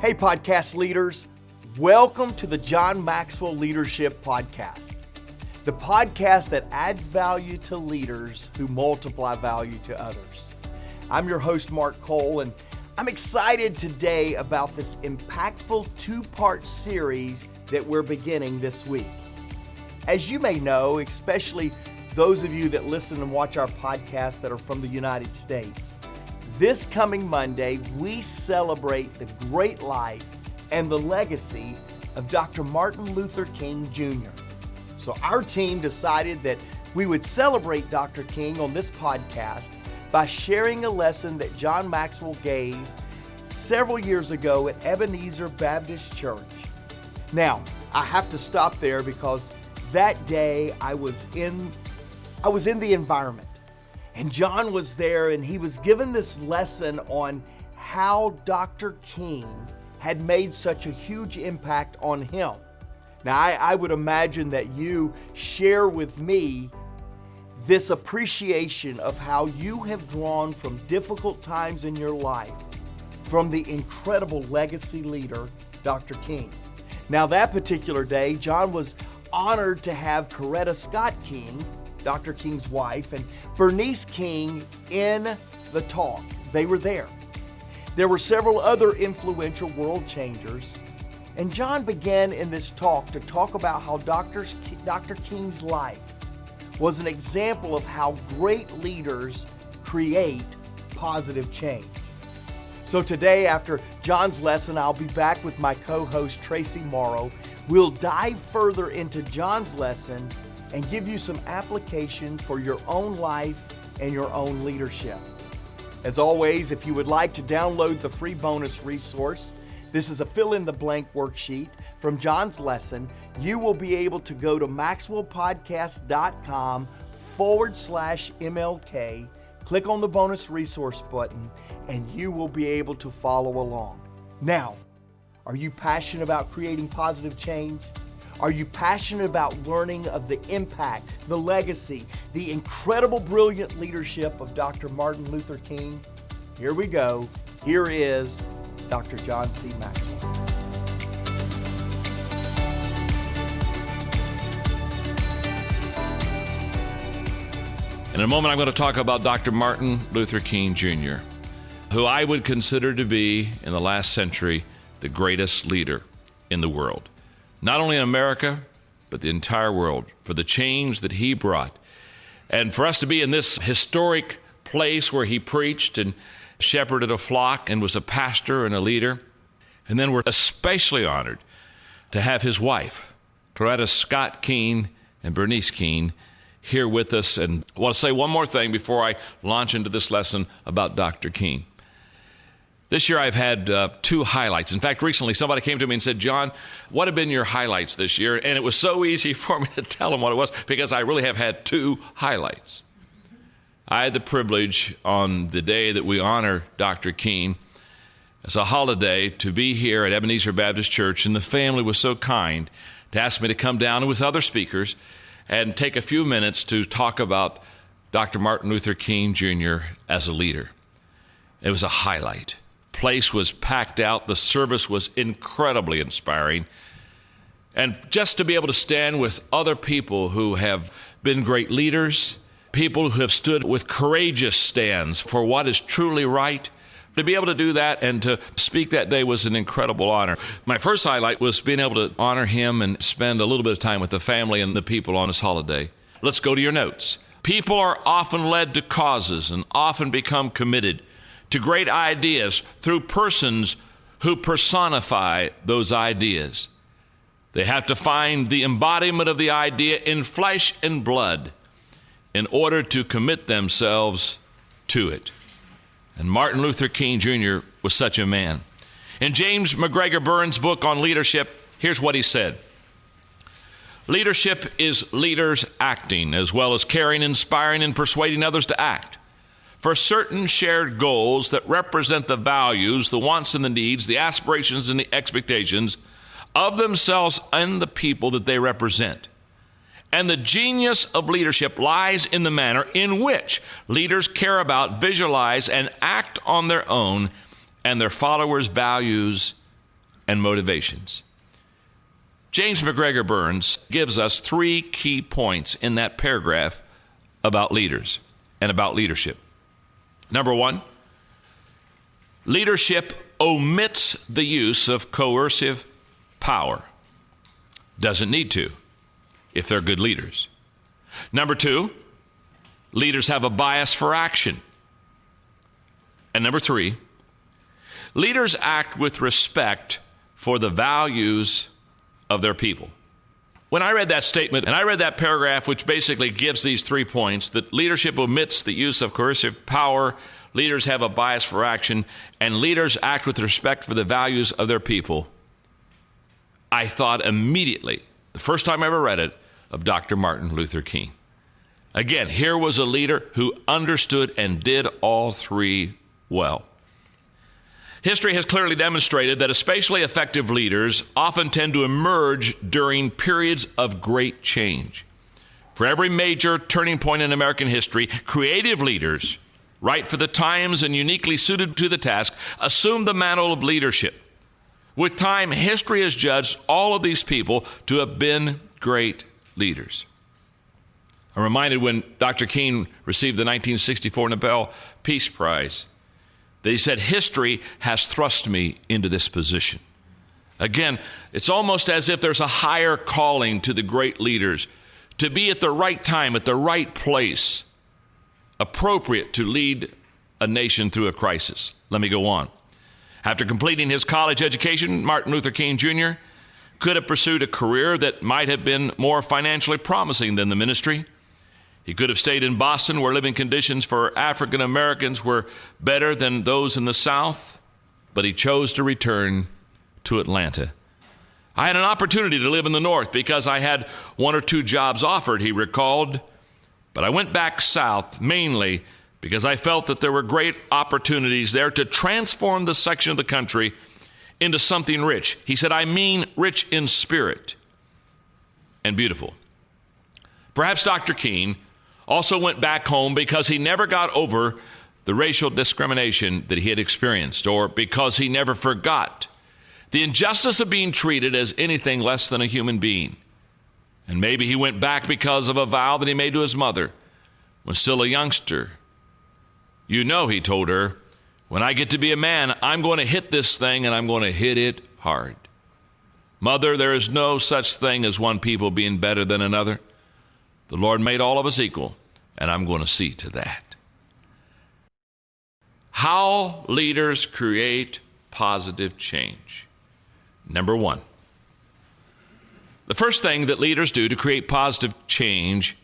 Hey, podcast leaders. Welcome to the John Maxwell Leadership Podcast, the podcast that adds value to leaders who multiply value to others. I'm your host, Mark Cole, and I'm excited today about this impactful two-part series that we're beginning this week. As you may know, especially those of you that listen and watch our podcasts that are from the United States, this coming Monday, we celebrate the great life and the legacy of Dr. Martin Luther King Jr. So our team decided that we would celebrate Dr. King on this podcast by sharing a lesson that John Maxwell gave several years ago at Ebenezer Baptist Church. Now, I have to stop there because that day I was in the environment. And John was there and he was given this lesson on how Dr. King had made such a huge impact on him. Now, I would imagine that you share with me this appreciation of how you have drawn from difficult times in your life from the incredible legacy leader, Dr. King. Now, that particular day, John was honored to have Coretta King, Dr. King's wife, and Bernice King in the talk. They were there. There were several other influential world changers, and John began in this talk to talk about how Dr. King's life was an example of how great leaders create positive change. So today, after John's lesson, I'll be back with my co-host Traci Morrow. We'll dive further into John's lesson and give you some application for your own life and your own leadership. As always, if you would like to download the free bonus resource, this is a fill-in-the-blank worksheet from John's lesson, you will be able to go to maxwellpodcast.com/MLK, click on the bonus resource button, and you will be able to follow along. Now, are you passionate about creating positive change? Are you passionate about learning of the impact, the legacy, the incredible, brilliant leadership of Dr. Martin Luther King? Here we go. Here is Dr. John C. Maxwell. In a moment, I'm going to talk about Dr. Martin Luther King Jr., who I would consider to be, in the last century, the greatest leader in the world. Not only in America, but the entire world, for the change that he brought. And for us to be in this historic place where he preached and shepherded a flock and was a pastor and a leader. And then we're especially honored to have his wife, Coretta King and Bernice King, here with us. And I want to say one more thing before I launch into this lesson about Dr. King. This year I've had two highlights. In fact, recently somebody came to me and said, John, what have been your highlights this year? And it was so easy for me to tell them what it was because I really have had two highlights. I had the privilege on the day that we honor Dr. King as a holiday to be here at Ebenezer Baptist Church, and the family was so kind to ask me to come down with other speakers and take a few minutes to talk about Dr. Martin Luther King Jr. as a leader. It was a highlight. Place was packed out. The service was incredibly inspiring. And just to be able to stand with other people who have been great leaders, people who have stood with courageous stands for what is truly right, to be able to do that and to speak that day was an incredible honor. My first highlight was being able to honor him and spend a little bit of time with the family and the people on his holiday. Let's go to your notes. People are often led to causes and often become committed to great ideas through persons who personify those ideas. They have to find the embodiment of the idea in flesh and blood in order to commit themselves to it. And Martin Luther King Jr. was such a man. In James McGregor Burns' book on leadership, here's what he said. Leadership is leaders acting as well as caring, inspiring, and persuading others to act for certain shared goals that represent the values, the wants and the needs, the aspirations and the expectations of themselves and the people that they represent. And the genius of leadership lies in the manner in which leaders care about, visualize, and act on their own and their followers' values and motivations. James McGregor Burns gives us 3 key points in that paragraph about leaders and about leadership. Number 1, leadership omits the use of coercive power. Doesn't need to if they're good leaders. Number 2, leaders have a bias for action. And number 3, leaders act with respect for the values of their people. When I read that statement, and I read that paragraph, which basically gives these 3 points, that leadership omits the use of coercive power, leaders have a bias for action, and leaders act with respect for the values of their people, I thought immediately, the first time I ever read it, of Dr. Martin Luther King. Again, here was a leader who understood and did all 3 well. History has clearly demonstrated that especially effective leaders often tend to emerge during periods of great change. For every major turning point in American history, creative leaders, right for the times and uniquely suited to the task, assume the mantle of leadership. With time, history has judged all of these people to have been great leaders. I'm reminded when Dr. King received the 1964 Nobel Peace Prize, that he said, history has thrust me into this position. Again, it's almost as if there's a higher calling to the great leaders to be at the right time, at the right place, appropriate to lead a nation through a crisis. Let me go on. After completing his college education, Martin Luther King Jr. could have pursued a career that might have been more financially promising than the ministry. He could have stayed in Boston, where living conditions for African Americans were better than those in the South, but he chose to return to Atlanta. I had an opportunity to live in the North because I had 1 or 2 jobs offered, he recalled, but I went back South mainly because I felt that there were great opportunities there to transform the section of the country into something rich. He said, I mean rich in spirit and beautiful. Perhaps Dr. King also went back home because he never got over the racial discrimination that he had experienced, or because he never forgot the injustice of being treated as anything less than a human being. And maybe he went back because of a vow that he made to his mother when still a youngster. You know, he told her, when I get to be a man, I'm going to hit this thing and I'm going to hit it hard. Mother, there is no such thing as one people being better than another. The Lord made all of us equal, and I'm going to see to that. How leaders create positive change. Number 1, the first thing that leaders do to create positive change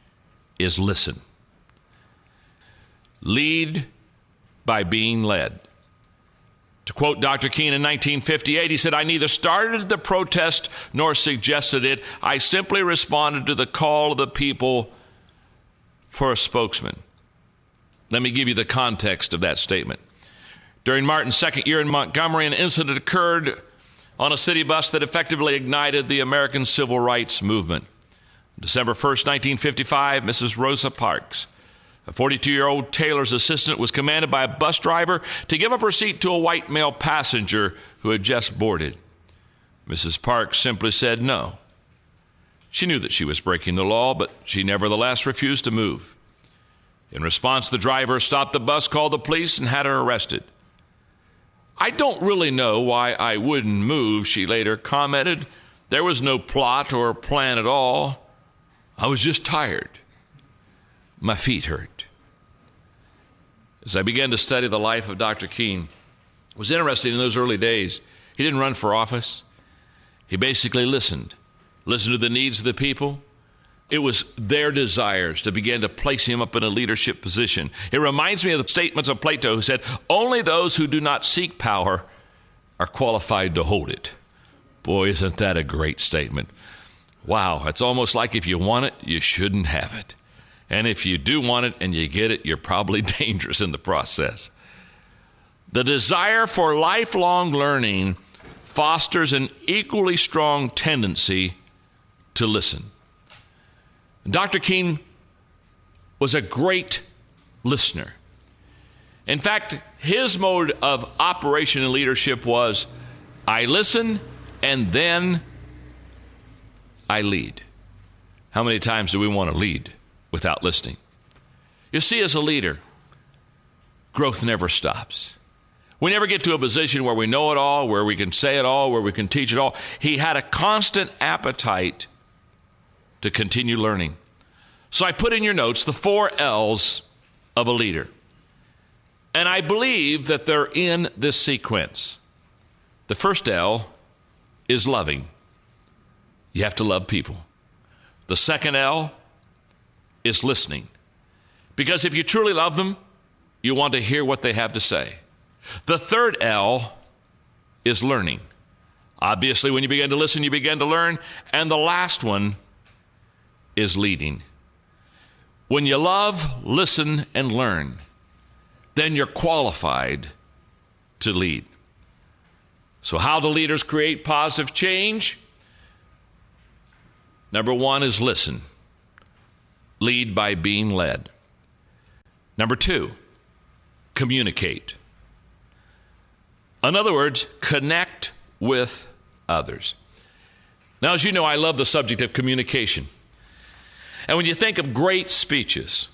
is listen. Lead by being led. To quote Dr. King in 1958, he said, I neither started the protest nor suggested it. I simply responded to the call of the people for a spokesman. Let me give you the context of that statement. During Martin's second year in Montgomery, an incident occurred on a city bus that effectively ignited the American Civil Rights Movement. December 1st, 1955, Mrs. Rosa Parks, a 42-year-old tailor's assistant, was commanded by a bus driver to give up her seat to a white male passenger who had just boarded. Mrs. Parks simply said no. She knew that she was breaking the law, but she nevertheless refused to move. In response, the driver stopped the bus, called the police, and had her arrested. I don't really know why I wouldn't move, she later commented. There was no plot or plan at all. I was just tired. My feet hurt. As I began to study the life of Dr. King, it was interesting in those early days. He didn't run for office. He basically listened to the needs of the people. It was their desires to begin to place him up in a leadership position. It reminds me of the statements of Plato, who said, only those who do not seek power are qualified to hold it. Boy, isn't that a great statement. Wow, it's almost like if you want it, you shouldn't have it. And if you do want it and you get it, you're probably dangerous in the process. The desire for lifelong learning fosters an equally strong tendency to listen. Dr. King was a great listener. In fact, his mode of operation in leadership was, I listen and then I lead. How many times do we want to lead without listening? You see, as a leader, growth never stops. We never get to a position where we know it all, where we can say it all, where we can teach it all. He had a constant appetite to continue learning. So I put in your notes the 4 L's of a leader. And I believe that they're in this sequence. The first L is loving. You have to love people. The second L is listening. Because if you truly love them, you want to hear what they have to say. The third L is learning. Obviously, when you begin to listen, you begin to learn. And the last one is leading. When you love, listen, and learn, then you're qualified to lead. So how do leaders create positive change? Number 1 is listen. Lead by being led. Number 2, communicate. In other words, connect with others. Now, as you know, I love the subject of communication. And when you think of great speeches,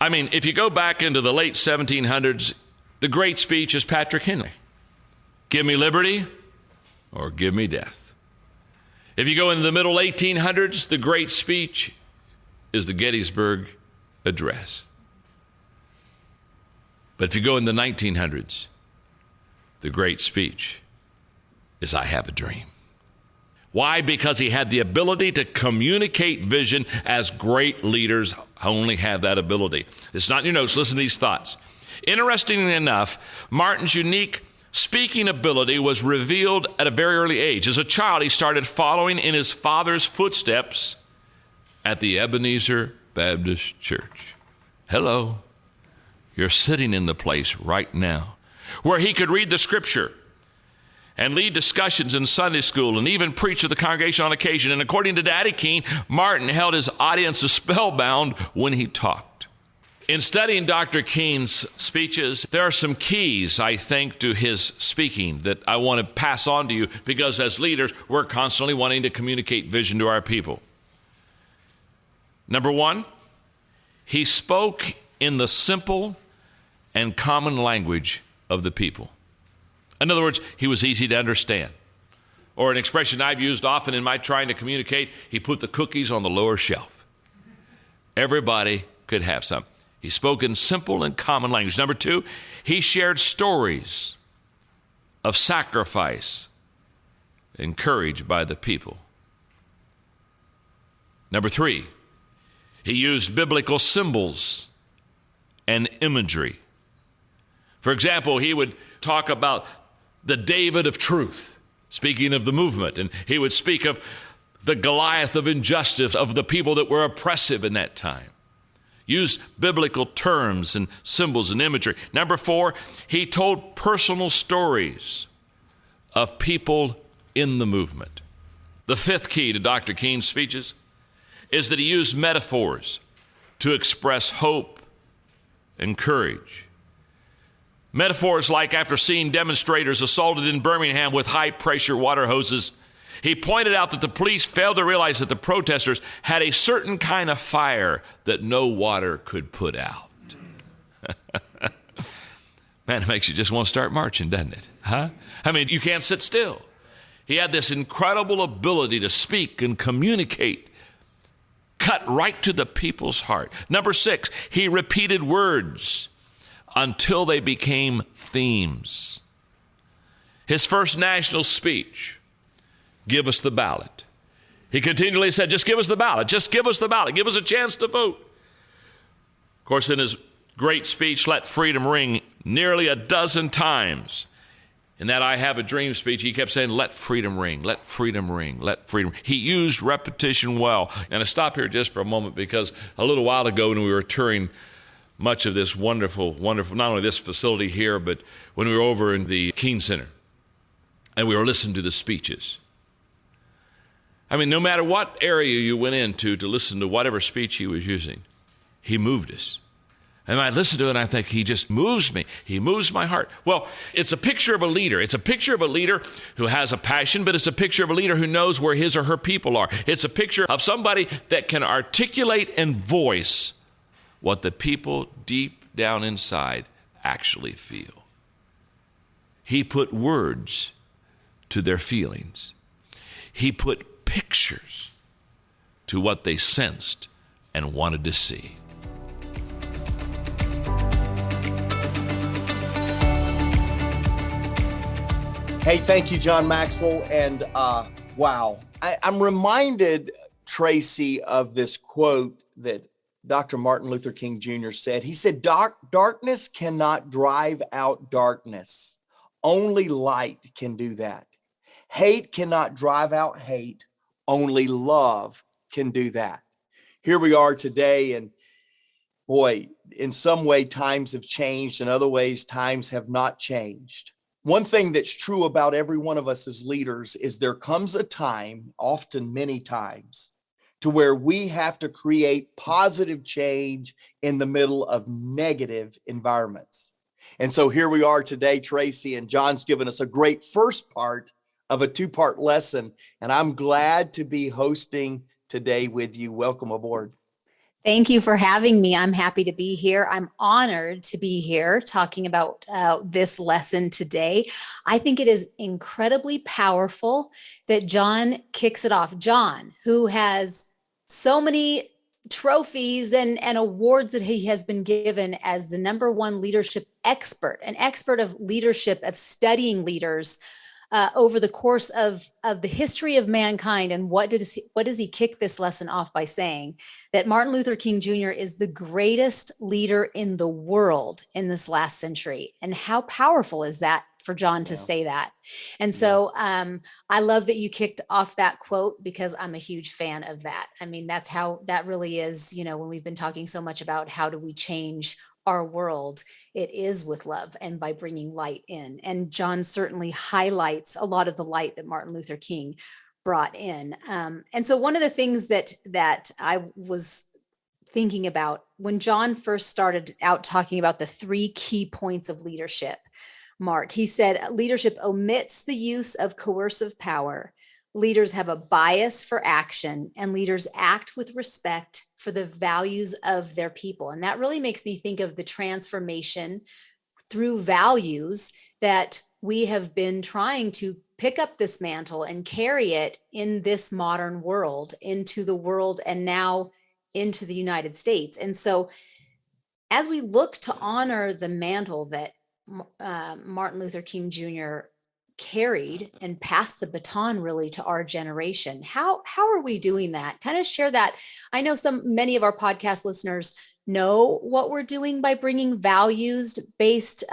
I mean, if you go back into the late 1700s, the great speech is Patrick Henry. Give me liberty or give me death. If you go into the middle 1800s, the great speech is the Gettysburg Address. But if you go in the 1900s, the great speech is I Have a Dream. Why? Because he had the ability to communicate vision, as great leaders only have that ability. It's not in your notes. Listen to these thoughts. Interestingly enough, Martin's unique speaking ability was revealed at a very early age. As a child, he started following in his father's footsteps at the Ebenezer Baptist Church. Hello. You're sitting in the place right now where he could read the scripture and lead discussions in Sunday school and even preach to the congregation on occasion. And according to Daddy King, Martin held his audiences spellbound when he talked. In studying Dr. King's speeches, there are some keys, I think, to his speaking that I want to pass on to you, because as leaders, we're constantly wanting to communicate vision to our people. Number 1, he spoke in the simple and common language of the people. In other words, he was easy to understand. Or an expression I've used often in my trying to communicate, he put the cookies on the lower shelf. Everybody could have some. He spoke in simple and common language. Number 2, he shared stories of sacrifice encouraged by the people. Number 3, he used biblical symbols and imagery. For example, he would talk about the David of truth, speaking of the movement, and he would speak of the Goliath of injustice, of the people that were oppressive in that time. Use biblical terms and symbols and imagery. Number 4, he told personal stories of people in the movement. The 5th key to Dr. King's speeches is that he used metaphors to express hope and courage. Metaphors like after seeing demonstrators assaulted in Birmingham with high-pressure water hoses, he pointed out that the police failed to realize that the protesters had a certain kind of fire that no water could put out. Man, it makes you just want to start marching, doesn't it? Huh? I mean, you can't sit still. He had this incredible ability to speak and communicate, cut right to the people's heart. Number 6, he repeated words until they became themes. His first national speech, give us the ballot. He continually said, just give us the ballot. Just give us the ballot. Give us a chance to vote. Of course, in his great speech, Let Freedom Ring, nearly a dozen times, in that I Have a Dream speech, he kept saying, let freedom ring, let freedom ring, let freedom ring. He used repetition well. And I stop here just for a moment because a little while ago when we were touring much of this wonderful, not only this facility here, but when we were over in the Keene Center and we were listening to the speeches. I mean, no matter what area you went into to listen to whatever speech he was using, he moved us. And I listen to it and I think he just moves me. He moves my heart. Well, it's a picture of a leader. It's a picture of a leader who has a passion, but it's a picture of a leader who knows where his or her people are. It's a picture of somebody that can articulate and voice what the people deep down inside actually feel. He put words to their feelings. He put pictures to what they sensed and wanted to see. Hey, thank you, John Maxwell. And wow, I'm reminded, Traci, of this quote that Dr. Martin Luther King Jr. said. He said, darkness cannot drive out darkness. Only light can do that. Hate cannot drive out hate. Only love can do that. Here we are today, and boy, in some way, times have changed. In other ways, times have not changed. One thing that's true about every one of us as leaders is there comes a time, often many times, to where we have to create positive change in the middle of negative environments. And so here we are today, Traci, and John's given us a great first part of a two-part lesson, and I'm glad to be hosting today with you. Welcome aboard. Thank you for having me. I'm happy to be here. I'm honored to be here talking about this lesson today. I think it is incredibly powerful that John kicks it off. John, who has so many trophies and awards that he has been given as the #1 leadership expert, an expert of leadership, of studying leaders over the course of the history of mankind. And what does he kick this lesson off by saying? That Martin Luther King Jr. is the greatest leader in the world in this last century. And how powerful is that for John to say that? And so I love that you kicked off that quote, because I'm a huge fan of that. I mean, that's how that really is, when we've been talking so much about how do we change our world, it is with love and by bringing light in. And John certainly highlights a lot of the light that Martin Luther King brought in. And so one of the things that I was thinking about when John first started out talking about the 3 key points of leadership, Mark, he said, leadership omits the use of coercive power. Leaders have a bias for action, and leaders act with respect for the values of their people. And that really makes me think of the transformation through values that we have been trying to pick up this mantle and carry it in this modern world into the world and now into the United States. And so as we look to honor the mantle that Martin Luther King Jr. carried and passed the baton really to our generation, how are we doing that? Kind of share that. I know many of our podcast listeners know what we're doing by bringing values-based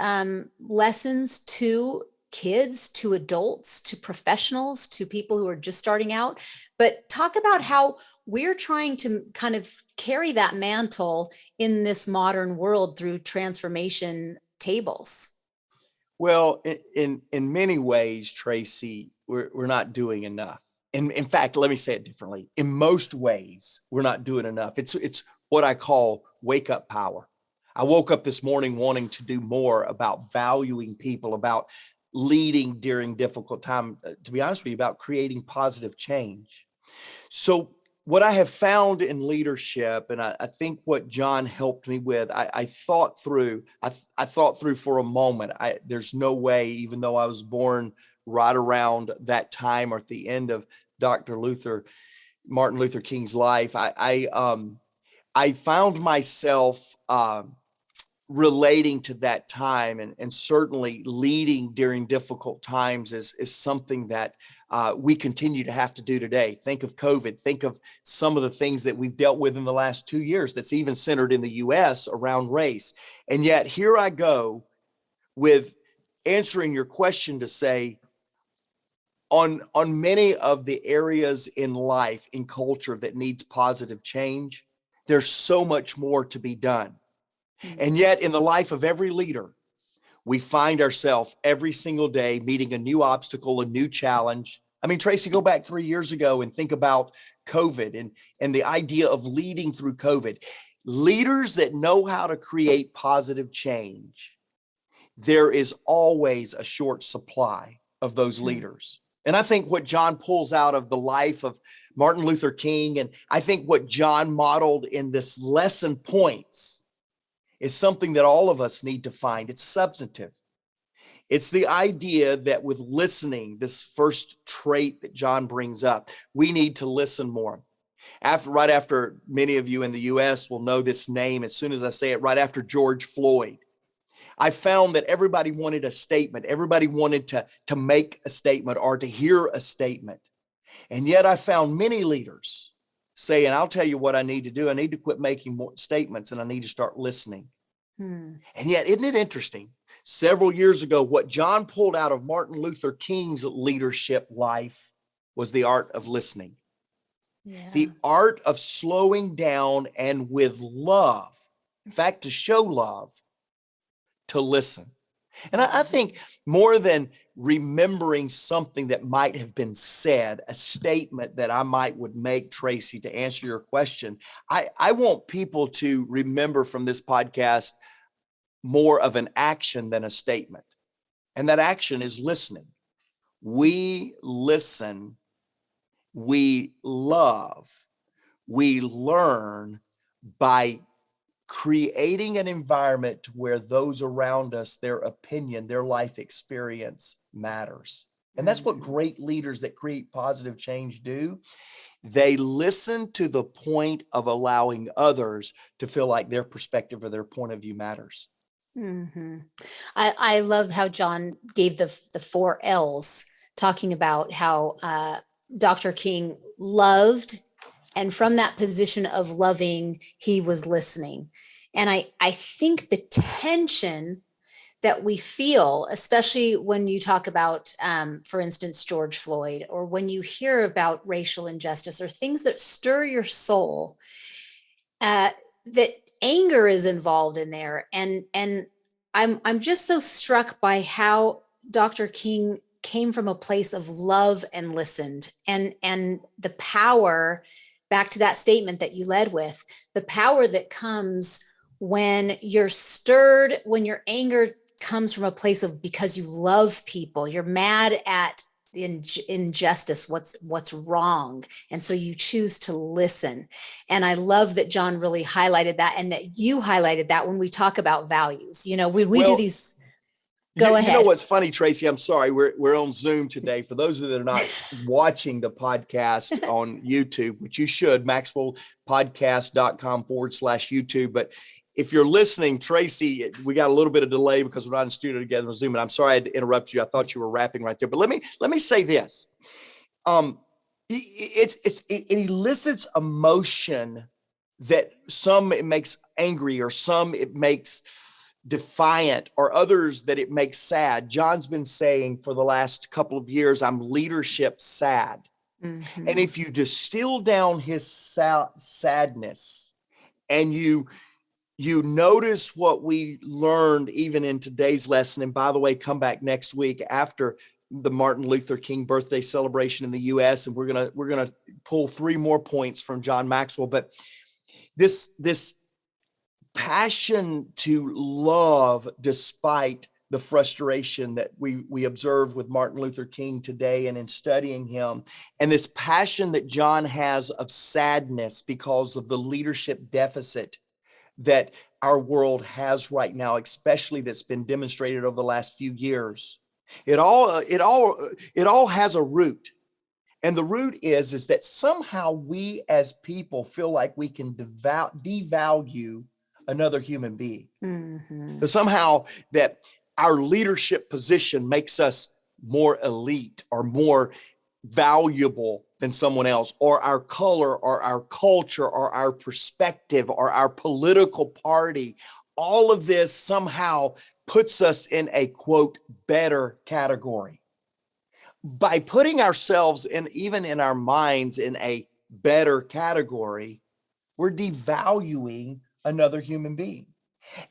lessons to kids, to adults, to professionals, to people who are just starting out. But talk about how we're trying to kind of carry that mantle in this modern world through transformation tables. Well, in many ways, Traci, we're not doing enough. In fact, let me say it differently. In most ways, we're not doing enough. It's what I call wake up power. I woke up this morning wanting to do more about valuing people, about leading during difficult time, to be honest with you, about creating positive change. So what I have found in leadership, and I think what John helped me with, I thought through for a moment. There's no way, even though I was born right around that time or at the end of Martin Luther King's life, I found myself relating to that time, and certainly leading during difficult times is something that we continue to have to do today. Think of COVID. Think of some of the things that we've dealt with in the last 2 years that's even centered in the U.S. around race. And yet here I go with answering your question to say, on many of the areas in life, in culture that needs positive change, there's so much more to be done. And yet in the life of every leader, we find ourselves every single day meeting a new obstacle, a new challenge. I mean, Traci, go back 3 years ago and think about COVID and the idea of leading through COVID. Leaders that know how to create positive change, there is always a short supply of those leaders. And I think what John pulls out of the life of Martin Luther King, and I think what John modeled in this lesson points, is something that all of us need to find. It's substantive. It's the idea that with listening, this first trait that John brings up, we need to listen more. Right after many of you in the U.S. will know this name, as soon as I say it, right after George Floyd, I found that everybody wanted a statement. Everybody wanted to make a statement or to hear a statement. And yet I found many leaders saying, I'll tell you what I need to do. I need to quit making more statements and I need to start listening. And yet, isn't it interesting? Several years ago, what John pulled out of Martin Luther King's leadership life was the art of listening. Yeah. The art of slowing down and with love, in fact, to show love, to listen. And I think more than remembering something that might have been said, a statement that I would make, Traci, to answer your question, I want people to remember from this podcast more of an action than a statement. And that action is listening. We listen, we love, we learn by creating an environment where those around us, their opinion, their life experience matters. And that's what great leaders that create positive change do. They listen to the point of allowing others to feel like their perspective or their point of view matters. I love how John gave the 4 L's, talking about how Dr. King loved, and from that position of loving, he was listening. And I think the tension that we feel, especially when you talk about, for instance, George Floyd, or when you hear about racial injustice or things that stir your soul, that anger is involved in there. And I'm just so struck by how Dr. King came from a place of love and listened, and the power, back to that statement that you led with, the power that comes when you're stirred, when your anger comes from a place of, because you love people, you're mad at injustice, what's wrong. And so you choose to listen. And I love that John really highlighted that, and that you highlighted that when we talk about values. You know, we do these. Go ahead. You know what's funny, Traci? I'm sorry. We're on Zoom today. For those of you that are not watching the podcast on YouTube, which you should, maxwellpodcast.com/YouTube. But if you're listening, Traci, we got a little bit of delay because we're not in studio together on Zoom. And I'm sorry I had to interrupt you. I thought you were rapping right there. But let me say this. It elicits emotion that some it makes angry, or some it makes defiant, or others that it makes sad. John's been saying for the last couple of years, I'm leadership sad. And if you distill down his sadness and you notice what we learned even in today's lesson, and by the way, come back next week after the Martin Luther King birthday celebration in the U.S., and we're gonna pull 3 more points from John Maxwell. But this passion to love despite the frustration that we observe with Martin Luther King today and in studying him, and this passion that John has of sadness because of the leadership deficit that our world has right now, especially that's been demonstrated over the last few years. It all has a root. And the root is that somehow we as people feel like we can devalue another human being. That somehow that our leadership position makes us more elite or more valuable than someone else, or our color or our culture or our perspective or our political party. All of this somehow puts us in a, quote, better category. By putting ourselves even in our minds in a better category, we're devaluing another human being.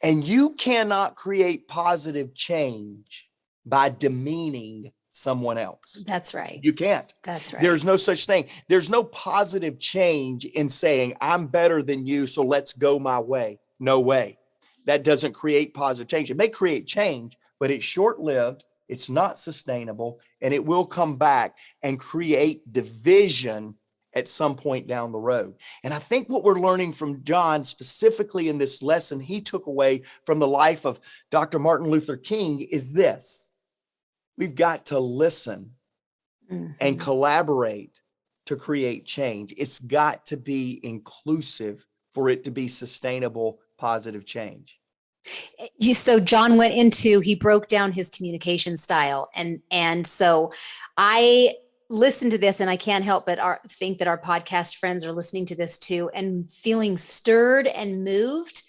And you cannot create positive change by demeaning someone else. That's right. You can't. That's right. There's no such thing. There's no positive change in saying, I'm better than you, so let's go my way. No way. That doesn't create positive change. It may create change, but it's short-lived, it's not sustainable, and it will come back and create division at some point down the road. And I think what we're learning from John, specifically in this lesson he took away from the life of Dr. Martin Luther King, is this: we've got to listen and collaborate to create change. It's got to be inclusive for it to be sustainable, positive change. So John he broke down his communication style. And so I listened to this, and I can't help but think that our podcast friends are listening to this too and feeling stirred and moved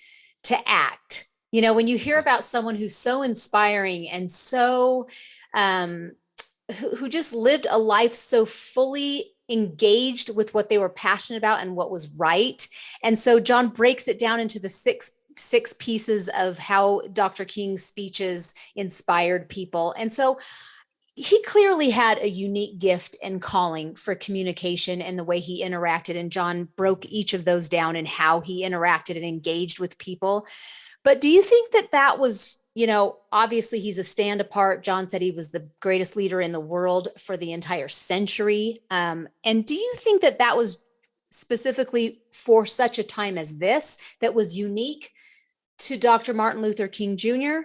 to act. You know, when you hear about someone who's so inspiring and so, who just lived a life so fully engaged with what they were passionate about and what was right. And so John breaks it down into the six pieces of how Dr. King's speeches inspired people. And so he clearly had a unique gift and calling for communication and the way he interacted. And John broke each of those down and how he interacted and engaged with people. But do you think that was, you know, obviously he's a stand apart. John said he was the greatest leader in the world for the entire century. And do you think that was specifically for such a time as this that was unique to Dr. Martin Luther King Jr.?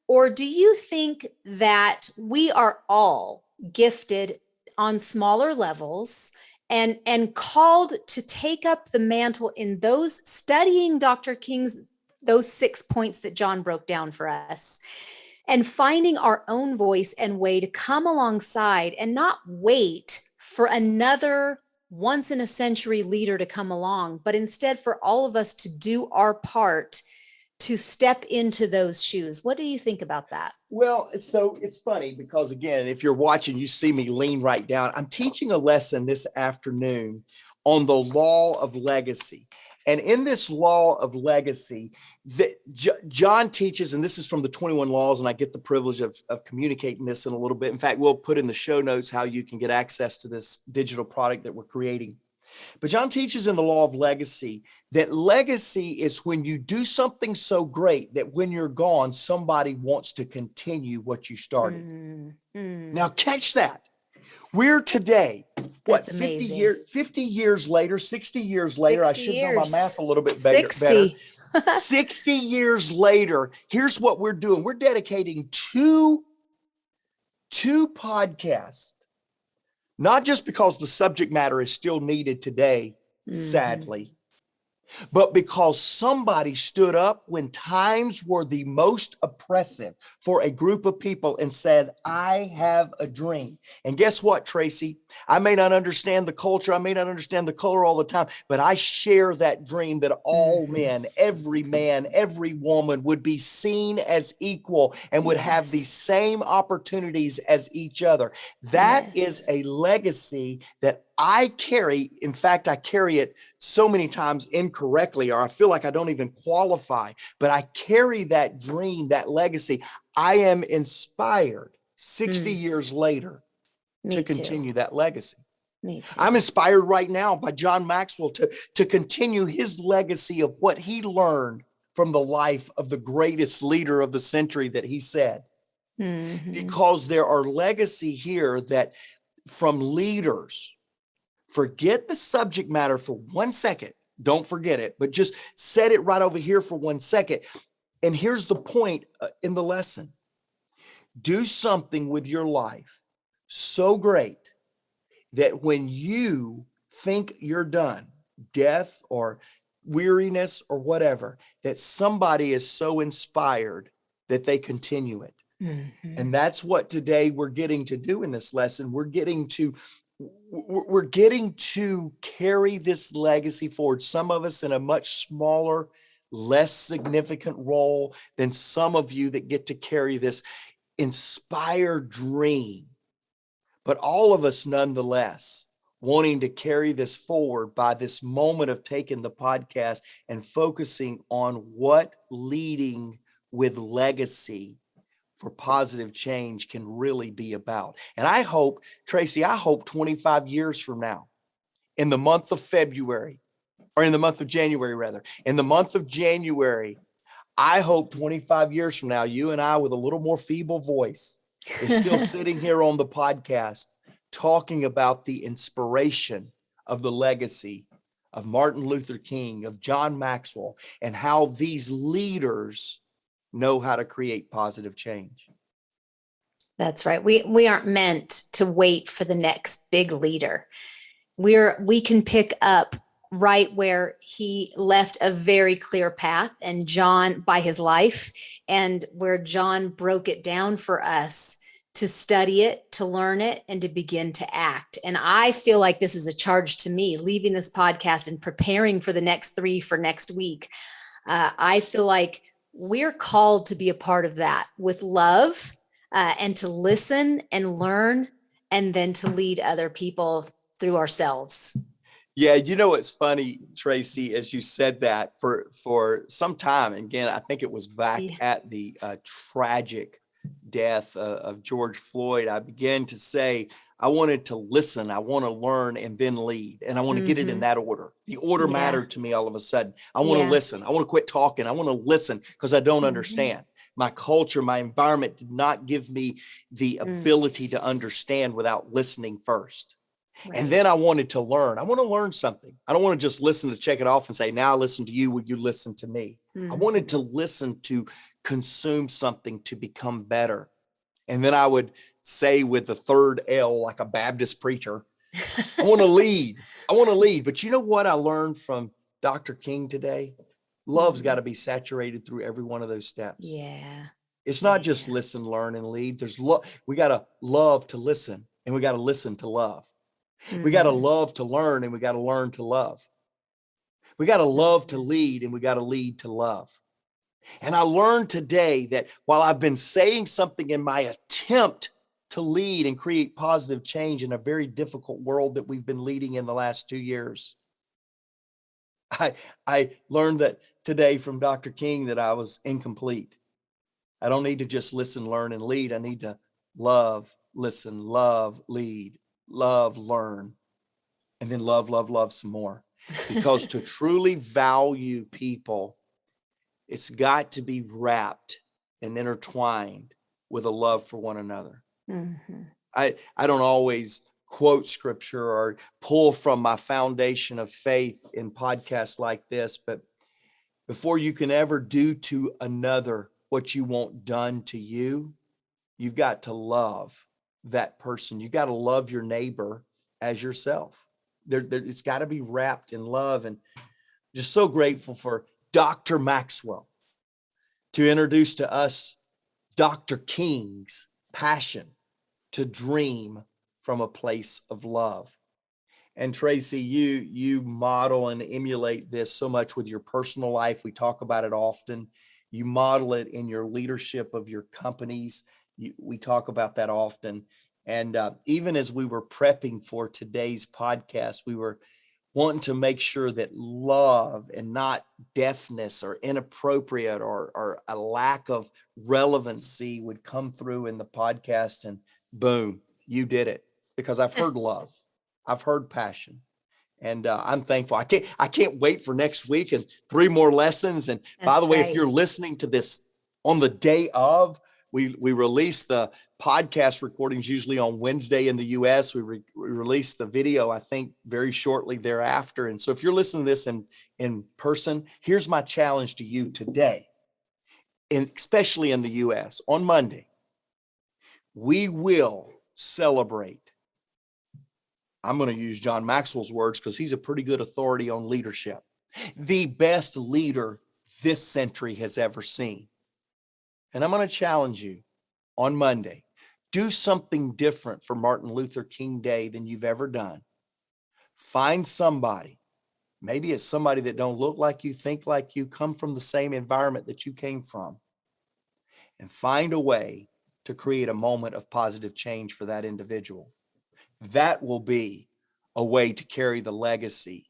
Or do you think that we are all gifted on smaller levels and called to take up the mantle in those studying Dr. King's, those 6 points that John broke down for us, and finding our own voice and way to come alongside and not wait for another once in a century leader to come along, but instead for all of us to do our part to step into those shoes? What do you think about that? Well, so it's funny because, again, if you're watching, you see me lean right down. I'm teaching a lesson this afternoon on the law of legacy. And in this law of legacy, John teaches, and this is from the 21 Laws, and I get the privilege of communicating this in a little bit. In fact, we'll put in the show notes how you can get access to this digital product that we're creating. But John teaches in the law of legacy that legacy is when you do something so great that when you're gone, somebody wants to continue what you started. Now catch that. We're today, That's 50 years later, 60 years later, 60 I should know my math a little bit better. 60 years later, here's what we're doing. We're dedicating two podcasts. Not just because the subject matter is still needed today, sadly, but because somebody stood up when times were the most oppressive for a group of people and said, I have a dream. And guess what, Traci? I may not understand the culture. I may not understand the color all the time, but I share that dream that all men, every woman would be seen as equal and would have the same opportunities as each other. That is a legacy that I carry. In fact, I carry it so many times incorrectly, or I feel like I don't even qualify, but I carry that dream, that legacy. I am inspired 60 years later to continue that legacy. Me too. I'm inspired right now by John Maxwell to continue his legacy of what he learned from the life of the greatest leader of the century that he said. Because there are legacy here that from leaders. Forget the subject matter for 1 second. Don't forget it, but just set it right over here for 1 second. And here's the point in the lesson. Do something with your life so great that when you think you're done, death or weariness or whatever, that somebody is so inspired that they continue it. And that's what today we're getting to do in this lesson. We're getting to carry this legacy forward. Some of us in a much smaller, less significant role than some of you that get to carry this inspired dream. But all of us nonetheless wanting to carry this forward by this moment of taking the podcast and focusing on what leading with legacy for positive change can really be about. And I hope, Traci, 25 years from now, in the month of February, or in the month of January, rather, in the month of January, I hope 25 years from now, you and I with a little more feeble voice is still sitting here on the podcast talking about the inspiration of the legacy of Martin Luther King, of John Maxwell, and how these leaders know how to create positive change. That's right. We aren't meant to wait for the next big leader. We can pick up right where he left a very clear path, and John, by his life, and where John broke it down for us to study it, to learn it, and to begin to act. And I feel like this is a charge to me, leaving this podcast and preparing for the next 3 for next week. I feel like we're called to be a part of that with love, and to listen and learn, and then to lead other people through ourselves. Yeah, it's funny, Traci, as you said that for some time. And again, I think it was back at the tragic death of George Floyd. I began to say, I wanted to listen, I want to learn, and then lead. And I want to get it in that order. The order mattered to me all of a sudden. I want to listen. I want to quit talking. I want to listen because I don't understand. My culture, my environment did not give me the ability to understand without listening first. Right. And then I wanted to learn. I want to learn something. I don't want to just listen to check it off and say, now I listen to you, will you listen to me? I wanted to listen to consume something to become better. And then I would say with the third L, like a Baptist preacher, I want to lead. I want to lead. But you know what I learned from Dr. King today? Love's got to be saturated through every one of those steps. Yeah. It's not just listen, learn, and lead. We got to love to listen, and we got to listen to love. We got to love to learn, and we got to learn to love. We got to love to lead, and we got to lead to love. And I learned today that while I've been saying something in my attempt to lead and create positive change in a very difficult world that we've been leading in the last 2 years, I learned that today from Dr. King that I was incomplete. I don't need to just listen, learn, and lead. I need to love, listen, love, lead, love, learn, and then love, love, love some more. Because to truly value people, it's got to be wrapped and intertwined with a love for one another. I don't always quote scripture or pull from my foundation of faith in podcasts like this, but before you can ever do to another what you want done to you, you've got to love that person. You got to love your neighbor as yourself. It's got to be wrapped in love. And just so grateful for Dr. Maxwell to introduce to us Dr. King's passion to dream from a place of love. And Traci, you model and emulate this so much with your personal life. We talk about it often. You model it in your leadership of your companies. We talk about that often. And even as we were prepping for today's podcast, we were wanting to make sure that love and not deafness or inappropriate or a lack of relevancy would come through in the podcast. And boom, you did it, because I've heard love. I've heard passion. And I'm thankful. I can't wait for next week and 3 more lessons. And by the way, if you're listening to this on the day of, we release the podcast recordings usually on Wednesday in the US. We release the video, I think, very shortly thereafter. And so if you're listening to this in person, here's my challenge to you today, and especially in the US, on Monday, we will celebrate. I'm going to use John Maxwell's words because he's a pretty good authority on leadership. The best leader this century has ever seen. And I'm going to challenge you on Monday. Do something different for Martin Luther King Day than you've ever done. Find somebody. Maybe it's somebody that don't look like you, think like you, come from the same environment that you came from. And find a way to create a moment of positive change for that individual. That will be a way to carry the legacy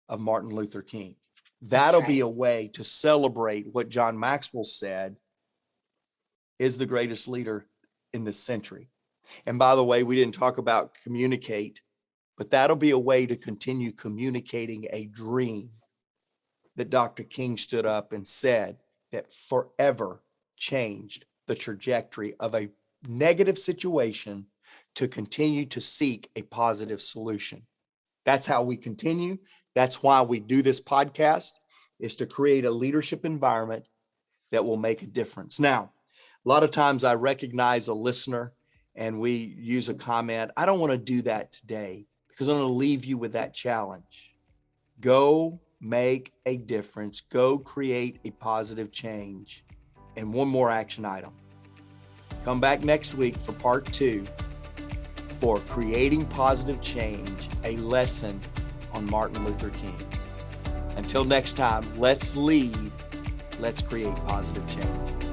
of Martin Luther King. That'll be a way to celebrate what John Maxwell said. is the greatest leader in this century. And by the way, we didn't talk about communicate, but that'll be a way to continue communicating a dream that Dr. King stood up and said that forever changed the trajectory of a negative situation to continue to seek a positive solution. That's how we continue. That's why we do this podcast, is to create a leadership environment that will make a difference. Now, a lot of times I recognize a listener and we use a comment. I don't want to do that today because I'm going to leave you with that challenge. Go make a difference. Go create a positive change. And one more action item. Come back next week for part 2 for Creating Positive Change, a lesson on Martin Luther King. Until next time, let's lead. Let's create positive change.